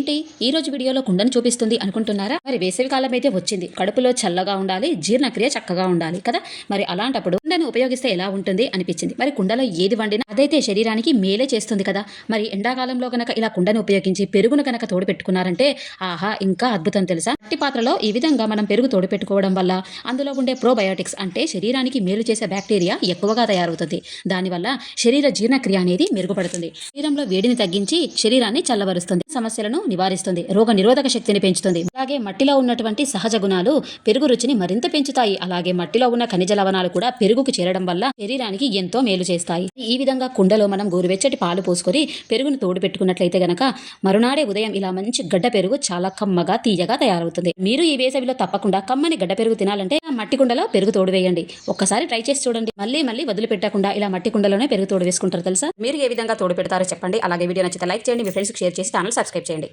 ఇదేంటి ఈ రోజు వీడియోలో కుండను చూపిస్తుంది అనుకుంటున్నారా? మరి వేసవి కాలం అయితే వచ్చింది. కడుపులో చల్లగా ఉండాలి, జీర్ణక్రియ చక్కగా ఉండాలి కదా. మరి అలాంటప్పుడు కుండను ఉపయోగిస్తే ఎలా ఉంటుంది అనిపించింది. మరి కుండలో ఏది వండినా అదైతే శరీరానికి మేలే చేస్తుంది కదా. మరి ఎండాకాలంలో గనక ఇలా కుండను ఉపయోగించి పెరుగును కనుక తోడు పెట్టుకున్నారంటే ఆహా ఇంకా అద్భుతం తెలుసా. మట్టి పాత్రలో ఈ విధంగా మనం పెరుగు తోడు పెట్టుకోవడం వల్ల అందులో ఉండే ప్రోబయోటిక్స్ అంటే శరీరానికి మేలు చేసే బ్యాక్టీరియా ఎక్కువగా తయారవుతుంది. దానివల్ల శరీర జీర్ణక్రియ అనేది మెరుగుపడుతుంది. శరీరంలో వేడిని తగ్గించి శరీరాన్ని చల్లబరుస్తుంది, సమస్యలను నివారిస్తుంది, రోగ నిరోధక శక్తిని పెంచుతుంది. అలాగే మట్టిలో ఉన్నటువంటి సహజ గుణాలు పెరుగు రుచిని మరింత పెంచుతాయి. అలాగే మట్టిలో ఉన్న ఖనిజ లవణాలు కూడా పెరుగుకు చేరడం వల్ల శరీరానికి ఎంతో మేలు చేస్తాయి. ఈ విధంగా కుండలో మనం గోరువెచ్చటి పాలు పోసుకొని పెరుగును తోడు పెట్టుకున్నట్లయితే గనక మరునాడే ఉదయం ఇలా మంచి గడ్డ పెరుగు చాలా కమ్మగా తీయగా తయారవుతుంది. మీరు ఈ వేసవిలో తప్పకుండా కమ్మని గడ్డ పెరుగు తినాలంటే మట్టి కుండలో పెరుగు తోడు వేయండి. ఒక్కసారి ట్రై చేసి చూడండి. మళ్ళీ వదిలిపెట్టకుండా ఇలా మట్టి కుండలోనే పెరుగు తోడు వేసుకుంటారు తెలుసా. మీరు ఏ విధంగా తోడు పెడతారో చెప్పండి. అలాగే వీడియో నచ్చితే లైక్ చేయండి, మీ ఫ్రెండ్స్కి షేర్ చేసి ఛానల్ సబ్స్క్రైబ్ చేయండి.